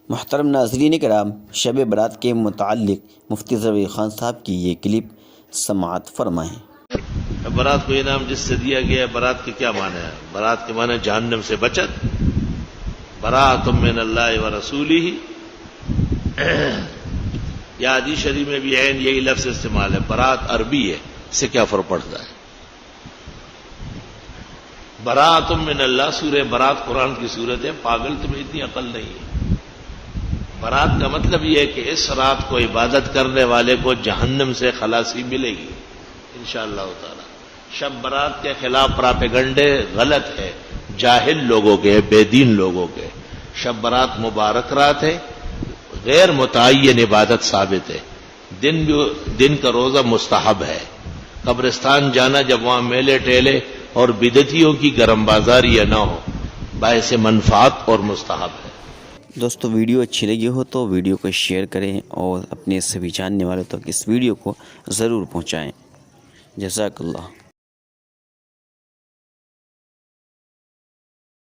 محترم ناظرین کرام، شب برات کے متعلق مفتی ضوی خان صاحب کی یہ کلپ سماعت فرمائیں۔ برات کو انعام جس سے دیا گیا ہے، برات کے کیا معنی ہے؟ برات کے معنی جہنم سے بچت، براۃ من اللہ و رسولہ۔ یا حدیث شریف میں بھی عین یہی لفظ استعمال ہے۔ برات عربی ہے، اس سے کیا فرق پڑتا ہے؟ براۃ من اللہ، سورہ برات قرآن کی سورت ہے، پاگل تمہیں اتنی عقل نہیں ہے۔ برات کا مطلب یہ ہے کہ اس رات کو عبادت کرنے والے کو جہنم سے خلاصی ملے گی انشاءاللہ تعالی۔ شب برات کے خلاف پراپیگنڈے غلط ہے، جاہل لوگوں کے، بے دین لوگوں کے۔ شب برات مبارک رات ہے، غیر متعین عبادت ثابت ہے۔ دن کا روزہ مستحب ہے۔ قبرستان جانا جب وہاں میلے ٹیلے اور بدعتیوں کی گرم بازاریاں نہ ہو، باعث منفعت اور مستحب ہے۔ دوستو، ویڈیو اچھی لگی ہو تو ویڈیو کو شیئر کریں اور اپنے سبھی جاننے والوں تک اس ویڈیو کو ضرور پہنچائیں۔ جزاک اللہ۔